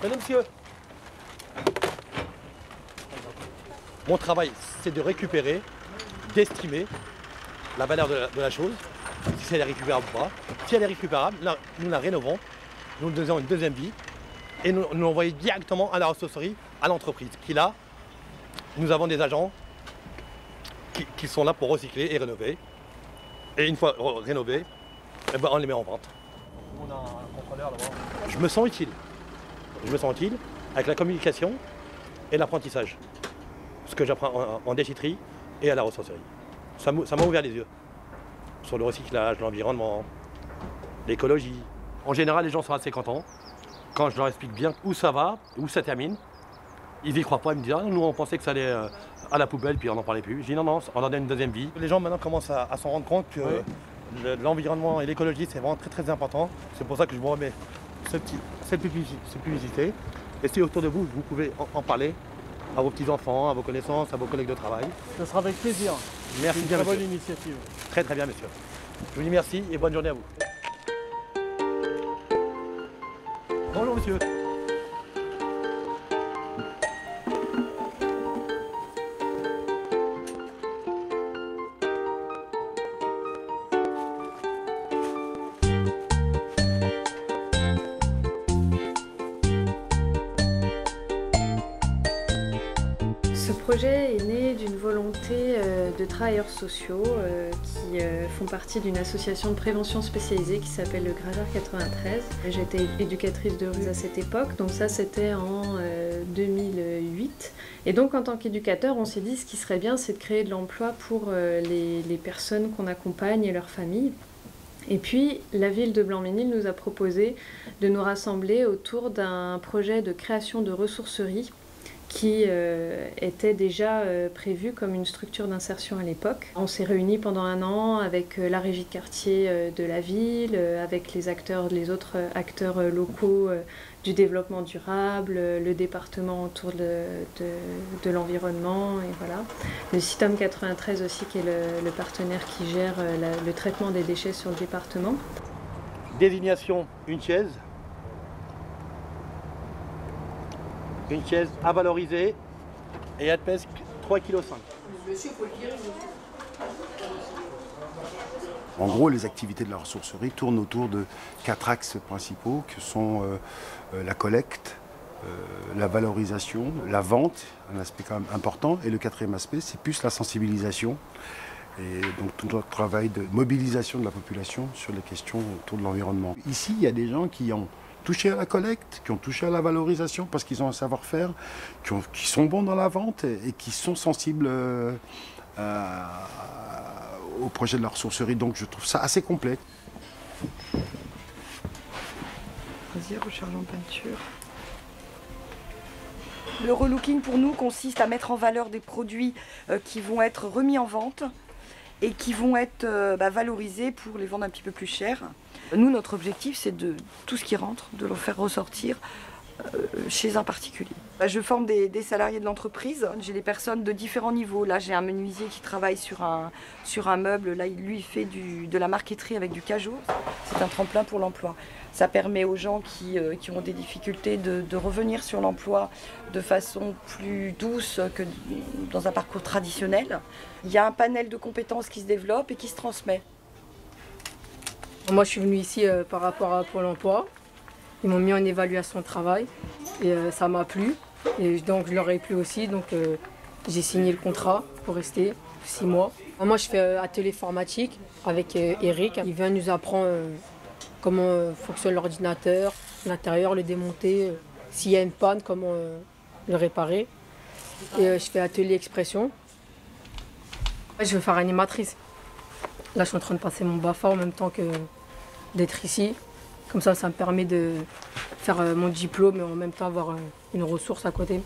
Mesdames, messieurs, mon travail, c'est de récupérer, d'estimer la valeur de la chose, si elle est récupérable ou pas. Si elle est récupérable, là, nous la rénovons, nous lui donnons une deuxième vie et nous l'envoyons directement à la ressourcerie, à l'entreprise. Qui là, nous avons des agents qui sont là pour recycler et rénover. Et une fois rénovés, eh ben, on les met en vente. On a un contrôleur là-bas. Je me sens utile. Je me sens utile avec la communication et l'apprentissage. Ce que j'apprends en déchetterie et à la ressourcerie. Ça m'a ouvert les yeux. Sur le recyclage, l'environnement, l'écologie. En général, les gens sont assez contents. Quand je leur explique bien où ça va, où ça termine, ils y croient pas, ils me disent ah, nous on pensait que ça allait à la poubelle puis on n'en parlait plus. Je dis non, non, on en donne une deuxième vie. Les gens maintenant commencent à s'en rendre compte que l'environnement et l'écologie c'est vraiment très très important. C'est pour ça que je vous remets cette publicité. Et si autour de vous, vous pouvez en parler à vos petits-enfants, à vos connaissances, à vos collègues de travail. Ce sera avec plaisir. Merci bien, monsieur. Très bonne initiative. Très très bien, monsieur. Je vous dis merci et bonne journée à vous. Bonjour, monsieur. Ce projet est né d'une volonté de travailleurs sociaux qui font partie d'une association de prévention spécialisée qui s'appelle le Grazard 93. J'étais éducatrice de rue à cette époque, donc ça c'était en 2008. Et donc en tant qu'éducateur, on s'est dit ce qui serait bien c'est de créer de l'emploi pour les personnes qu'on accompagne et leurs familles. Et puis, la ville de Blanc-Ménil nous a proposé de nous rassembler autour d'un projet de création de ressourcerie qui était déjà prévu comme une structure d'insertion à l'époque. On s'est réunis pendant un an avec la régie de quartier de la ville, avec les autres acteurs locaux du développement durable, le département autour de l'environnement, et voilà. Le CITOM 93 aussi, qui est le partenaire qui gère le traitement des déchets sur le département. Désignation, une chaise. Une chaise à valoriser et elle pèse 3,5 kg. En gros, les activités de la ressourcerie tournent autour de 4 axes principaux que sont la collecte, la valorisation, la vente, un aspect quand même important, et le quatrième aspect, c'est plus la sensibilisation. Et donc tout notre travail de mobilisation de la population sur les questions autour de l'environnement. Ici, il y a des gens qui ont touché à la collecte, qui ont touché à la valorisation parce qu'ils ont un savoir-faire, qui sont bons dans la vente et qui sont sensibles au projet de la ressourcerie. Donc je trouve ça assez complet. Vas-y, recharge en peinture. Le relooking pour nous consiste à mettre en valeur des produits qui vont être remis en vente et qui vont être valorisés pour les vendre un petit peu plus cher. Nous, notre objectif, c'est de tout ce qui rentre, de le faire ressortir chez un particulier. Je forme des salariés de l'entreprise, j'ai des personnes de différents niveaux. Là, j'ai un menuisier qui travaille sur un meuble, là, lui, il fait de la marqueterie avec du cajot. C'est un tremplin pour l'emploi. Ça permet aux gens qui ont des difficultés de revenir sur l'emploi de façon plus douce que dans un parcours traditionnel. Il y a un panel de compétences qui se développe et qui se transmet. Moi, je suis venue ici par rapport à Pôle emploi. Ils m'ont mis en évaluation de travail et ça m'a plu. Et donc, je leur ai plu aussi. Donc, j'ai signé le contrat pour rester 6 mois. Moi, je fais atelier informatique avec Eric. Il vient nous apprendre comment fonctionne l'ordinateur, l'intérieur, le démonter. S'il y a une panne, comment le réparer. Et je fais atelier expression. Je veux faire animatrice. Là, je suis en train de passer mon BAFA en même temps que d'être ici. Comme ça me permet de faire mon diplôme et en même temps avoir une ressource à côté.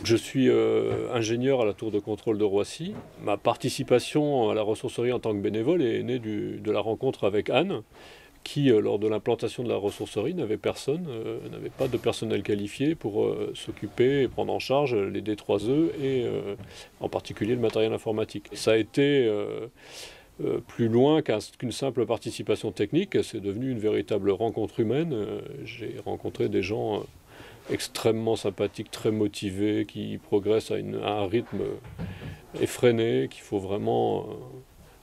Je suis ingénieur à la tour de contrôle de Roissy. Ma participation à la ressourcerie en tant que bénévole est née de la rencontre avec Anne, qui, lors de l'implantation de la ressourcerie, n'avait pas de personnel qualifié pour s'occuper et prendre en charge les D3E et en particulier le matériel informatique. Ça a été plus loin qu'une simple participation technique. C'est devenu une véritable rencontre humaine. J'ai rencontré des gens extrêmement sympathiques, très motivés, qui progressent à un rythme effréné,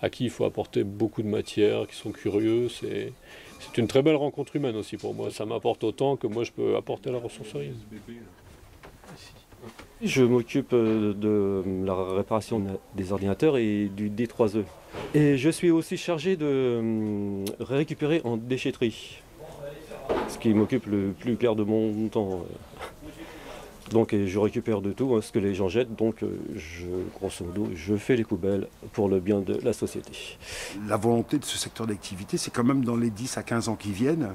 à qui il faut apporter beaucoup de matière, qui sont curieux. C'est une très belle rencontre humaine aussi pour moi. Ça m'apporte autant que moi je peux apporter à la ressourcerie. Je m'occupe de la réparation des ordinateurs et du D3E. Et je suis aussi chargé de récupérer en déchetterie, ce qui m'occupe le plus clair de mon temps. Donc je récupère de tout ce que les gens jettent, donc grosso modo, je fais les poubelles pour le bien de la société. La volonté de ce secteur d'activité, c'est quand même dans les 10 à 15 ans qui viennent,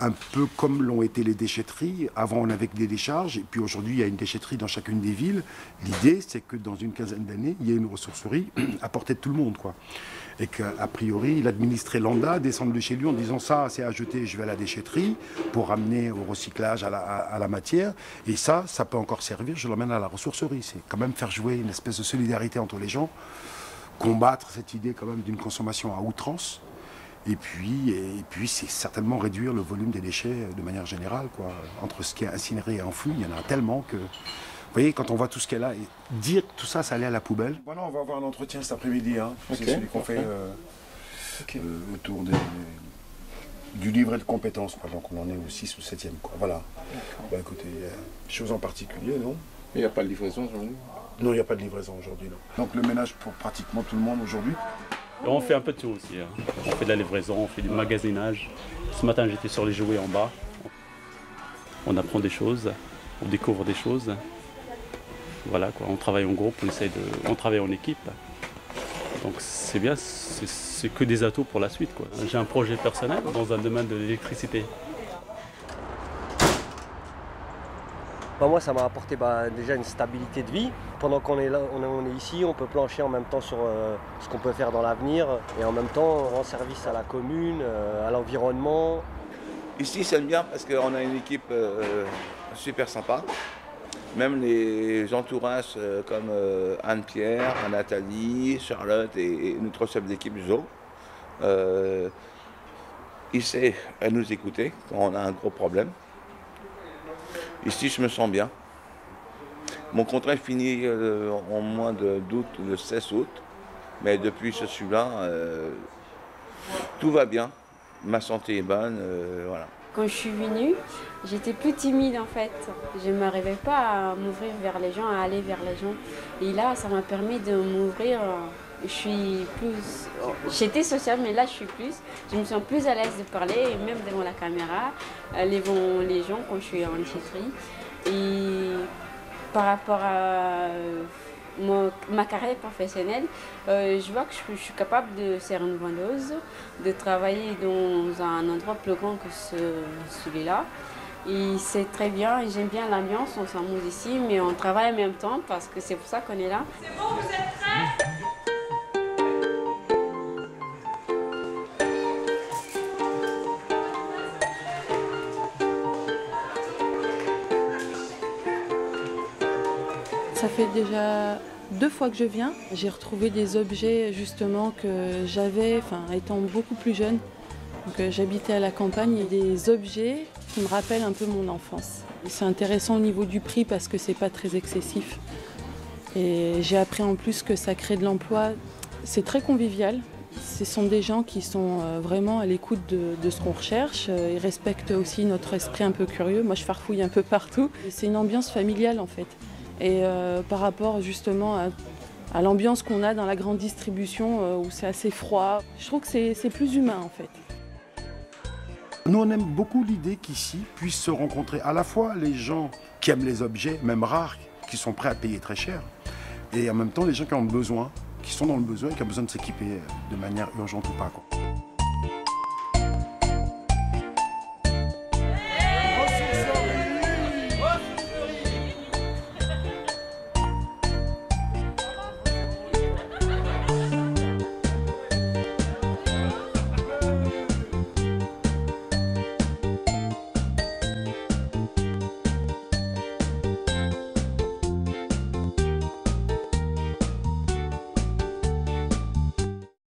un peu comme l'ont été les déchetteries. Avant, on avait que des décharges, et puis aujourd'hui, il y a une déchetterie dans chacune des villes. L'idée, c'est que dans une quinzaine d'années, il y ait une ressourcerie à portée de tout le monde, quoi. Et qu'a priori, l'administré lambda descende de chez lui en disant ça, c'est à jeter, je vais à la déchetterie pour ramener au recyclage, à la matière. Et ça peut encore servir, je l'emmène à la ressourcerie. C'est quand même faire jouer une espèce de solidarité entre les gens, combattre cette idée quand même d'une consommation à outrance. Et puis c'est certainement réduire le volume des déchets de manière générale, quoi. Entre ce qui est incinéré et enfoui, il y en a tellement que... Vous voyez, quand on voit tout ce qu'elle a, et dire que tout ça, ça allait à la poubelle. Voilà, on va avoir un entretien cet après-midi. Hein. C'est celui qu'on fait autour du livret de compétences. Quoi. Donc on en est au 6 ou 7e. Quoi. Voilà. Bah, écoutez, chose en particulier, non? Il n'y a pas de livraison aujourd'hui? Non, il n'y a pas de livraison aujourd'hui. Donc le ménage pour pratiquement tout le monde aujourd'hui. On fait un peu de tout aussi. Hein. On fait de la livraison, on fait du magasinage. Ce matin, j'étais sur les jouets en bas. On apprend des choses, on découvre des choses. Voilà, quoi. On travaille en groupe, on travaille en équipe. Donc c'est bien, c'est que des atouts pour la suite, quoi. J'ai un projet personnel dans un domaine de l'électricité. Moi, ça m'a apporté déjà une stabilité de vie. Pendant qu'on est là, on est ici, on peut plancher en même temps sur ce qu'on peut faire dans l'avenir et en même temps on rend service à la commune, à l'environnement. Ici, c'est bien parce qu'on a une équipe super sympa. Même les entourages comme Anne-Pierre, Nathalie, Charlotte et notre chef d'équipe Jo, il sait à nous écouter quand on a un gros problème. Ici, je me sens bien. Mon contrat est fini en mois d'août, le 16 août. Mais depuis que je suis là, tout va bien. Ma santé est bonne, voilà. Quand je suis venue, j'étais plus timide en fait. Je n'arrivais pas à m'ouvrir vers les gens, à aller vers les gens. Et là, ça m'a permis de m'ouvrir. Je suis plus... J'étais sociale, mais là, je me sens plus à l'aise de parler, même devant la caméra, devant les gens quand je suis en déchetterie. Et par rapport à ma carrière professionnelle, je vois que je suis capable de faire une vendeuse, de travailler dans un endroit plus grand que celui-là. Et c'est très bien, et j'aime bien l'ambiance, on s'amuse ici, mais on travaille en même temps parce que c'est pour ça qu'on est là. C'est bon, vous êtes prêts ? Ça fait déjà 2 fois que je viens. J'ai retrouvé des objets justement que j'avais, étant beaucoup plus jeune. J'habitais à la campagne et des objets qui me rappellent un peu mon enfance. C'est intéressant au niveau du prix parce que c'est pas très excessif. Et j'ai appris en plus que ça crée de l'emploi. C'est très convivial. Ce sont des gens qui sont vraiment à l'écoute de ce qu'on recherche. Ils respectent aussi notre esprit un peu curieux. Moi, je farfouille un peu partout. C'est une ambiance familiale en fait. Et par rapport justement à l'ambiance qu'on a dans la grande distribution où c'est assez froid, je trouve que c'est plus humain en fait. Nous on aime beaucoup l'idée qu'ici puissent se rencontrer à la fois les gens qui aiment les objets, même rares, qui sont prêts à payer très cher, et en même temps les gens qui ont besoin, qui sont dans le besoin et qui ont besoin de s'équiper de manière urgente ou pas, quoi.